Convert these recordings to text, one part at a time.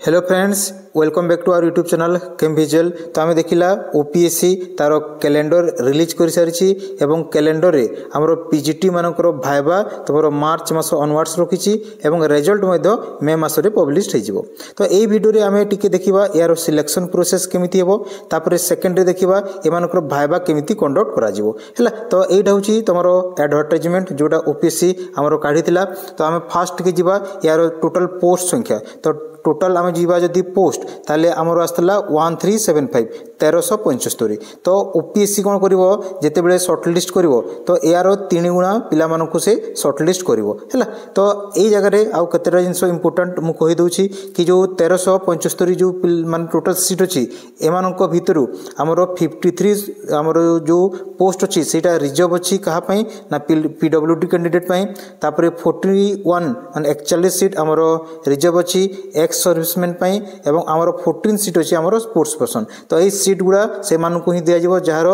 Hello friends, welcome back to our YouTube channel केम visual. तो आम देखला ओपीएससी तार कैलेंडर रिलीज कर सारी एवं कैलेंडर रे हमरो पीजीटी मानकर भाइबा तुमर मार्च मास ऑनवर्ड्स रखी एवं रिजल्ट मे मास रे पब्लिश हो। तो यही वीडियो रे आमे टिके देखिबा यार सिलेक्शन प्रोसेस केमिति हेबो, तापर सेकंड रे देखिबा एमानकर भाइबा केमिति कंडक्ट करा जिवो हैला। तो एटा होची तुमरो एडवर्टाइजमेंट जोटा ओपीएससी हमरो काढितिला। तो आमे फास्ट के जिबा यार टोटल पोस्ट संख्या। तो टोटाल आम जीवा जदि पोस्ट ताले आमर आसला 1375 1375। तो ओपीएससी कौन करिवो जेतेबेले शॉर्टलिस्ट करिवो तो यार 3 गुणा पिला मानकु से शॉर्टलिस्ट करिवो हैला। तो एई जगह रे आउ केतेटा जिंस इंपोर्टेंट मु कहि दउची कि जो 1375 जो मान टोटल सीट अछि एमानक भितरु आमर 53 आमर जो पोस्ट अछि सेटा रिजर्व अछि कहा पई ना पीडब्ल्यूडी कैंडिडेट पई। तापर 41 मान 41 सीट आमर रिजर्व अछि एक्स सर्विसमैन पई एवं आमर 14 सीट अछि आमर स्पोर्ट्स पर्सन। तो एई सीट गुडा से मानकु ही दिया जिवो जहार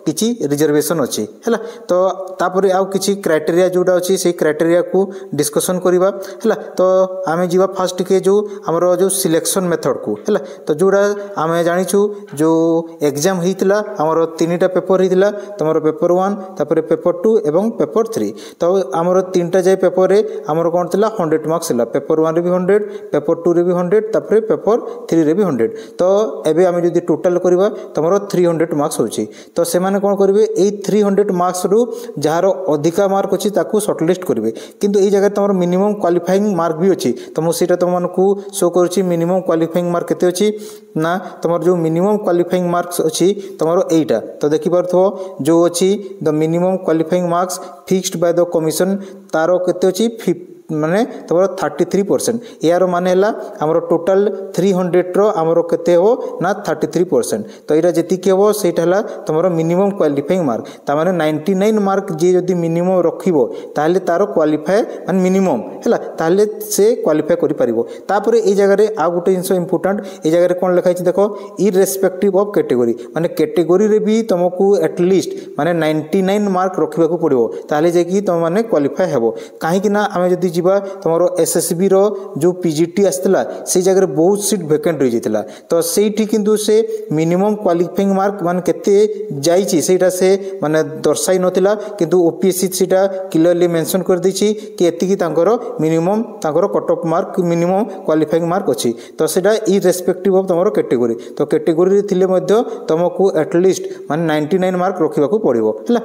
किछि रिजर्वेशन अछि हैला। तो तापर आउ किछि क्राइटेरिया जोडा अछि से क्राइटेरिया को डिस्कशन करिबा हैला। तो आमे जिवा फास्ट के जो आमर जो सिलेक्शन मेथड को हैला। तो जोडा आमे जानिछु जो एग्जाम हितला आमर 3टा पेपर हितला, तमरो पेपर 1 तापर पेपर 2 एवं पेपर 3। तो आमर 3टा जाय पेपर रे आमर कोन थिला 100 मार्क्स हिला। पेपर 1 रे भी 100, पेपर 2 रे भी 100, तापर पेपर 3 रे भी 100। तो एबे आमे जदी टोटल करबा तमरो 300 मार्क्स होची। तो से माने कोन करबे एई 300 मार्क्स रु जहार अधिका मार्क अछि ताकू शॉर्टलिस्ट करबे। किंतु एई जगह तमरो मिनिमम क्वालिफाइंग मार्क भी अछि। तो मु सेटा तम मानकू शो करछि मिनिमम क्वालिफाइंग मार्क केते अछि ना तमरो जो मिनिमम क्वालिफाइंग मार्क्स अछि तमरो एईटा। तो देखि परथो जो अछि the minimum qualifying marks fixed by the commission तारो केते अछि माने तमरो 33%। यार माने हला हमरो टोटल 300 रो हमरो केते हो ना 33%। तो एरा जति के हो सेटा हला तमरो मिनिमम क्वालिफाइंग मार्क। ता माने 99 मार्क जे जदी मिनिमम रखिबो ताले तारो क्वालिफाई माने मिनिमम हला ताले से क्वालिफाई करि परिबो। तापर ए जगह रे आ गुटे जिंस इंपोर्टेंट ए जगह रे कोन लिखाइ छि देखो इररेस्पेक्टिव ऑफ कैटेगरी। माने कैटेगरी रे भी तुमको एटलीस्ट माने 99 मार्क रखिबाकू पड़िबो ताले जे कि तुम माने क्वालिफाई हेबो। काहे कि ना हमें जदी तुमरो एसएसबी रो जो पीजीटी आस्तला से जगह बहुत सीट वैकेंट रही जाइतला। तो सेठी किंतु से मिनिमम क्वालिफाइंग मार्क मान केते जाईची सेटा से माने दर्शाई नथिला। किंतु ओपीएससी सेटा क्लियरली मेंशन कर दैछि कि एति कि तांकरो मिनिमम तांकरो cut off mark minimum qualifying mark अछि। तो सेटा इररेस्पेक्टिव ऑफ तमरो कैटेगरी। तो कैटेगरी रे थिले मध्ये तुमको एटलीस्ट माने 99 मार्क रखिबाकू पड़िबो हैला।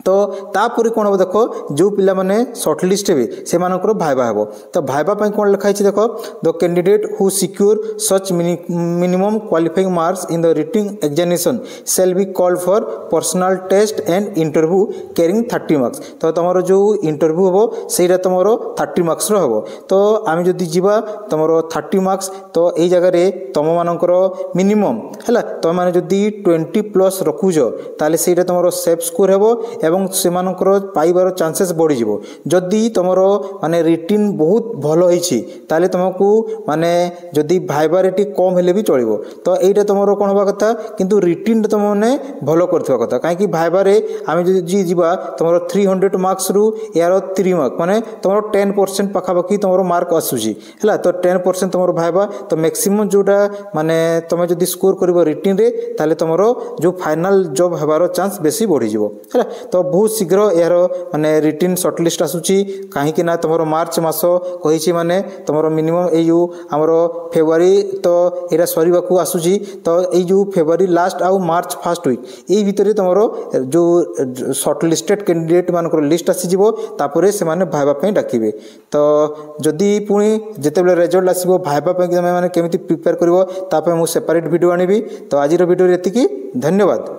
तो तापर कौन हम देखो जो पिला माने शॉर्टलिस्ट हे से मानकर भाइबा हेबो। तो भाइबा पई कोन लिखाइ छि देखो the candidate who secure such minimum qualifying marks in the written examination shall be called for personal test and interview carrying 30 marks. तो तमरो जो इंटरव्यू हेबो सेरा तमरो 30 मार्क्स रो हेबो। तो आमे जदी जिबा तमरो 30 मार्क्स तो एई जगह रे तम मानकर मिनिमम हैला तो माने जदी 20 प्लस रखुजो ताले सेरा तमरो सेफ स्कोर हेबो एवं सेमानकर पाइबार चांसेस बढ़ी जिवो। जदि तमरो माने रिटिन बहुत भलो होईछि ताले तुमको माने जदि भाइबा रेटी कम हेले भी चलिबो। तो एइटा तमरो कोन होबा कथा किंतु रिटिन तुम माने भलो करथबा कथा। काहे कि भाइबा रे आमे जदि जिबा तमरो 300 मार्क्स रु यार 3 मार्क माने तमरो 10% पाखापाखी तमरो मार्क आसुजी हैला। तो 10% तमरो भाइबा तो मैक्सिमम जोटा माने तमे जदि स्कोर करबो रिटिन रे ताले तमरो जो फाइनल जॉब हेबारो चांस बेसी बढ़ी जिवो हैला। तो बहुत शीघ्र यार माने रिटिन शॉर्टलिस्ट आसुची। काहे ना तमरो मार्च मास कहिछि माने तमरो मिनिमम ए जो हमरो फेब्रुआरी तो एरा सरीबाकू आसुची। तो ए जो फेब्रुआरी लास्ट आउ मार्च फर्स्ट वीक ए भितरे तमरो जो शॉर्टलिस्टेड कैंडिडेट मानकर लिस्ट आसी जिवो तापरे से माने भाइबा पे डाकिबे। तो जदी पुनी जेतेबेले रिजल्ट आसीबो भाइबा पे माने केमिति प्रिपेयर करबो तापे मु सेपरेट वीडियो आनिबी। तो आजिर वीडियो एतिकी, धन्यवाद।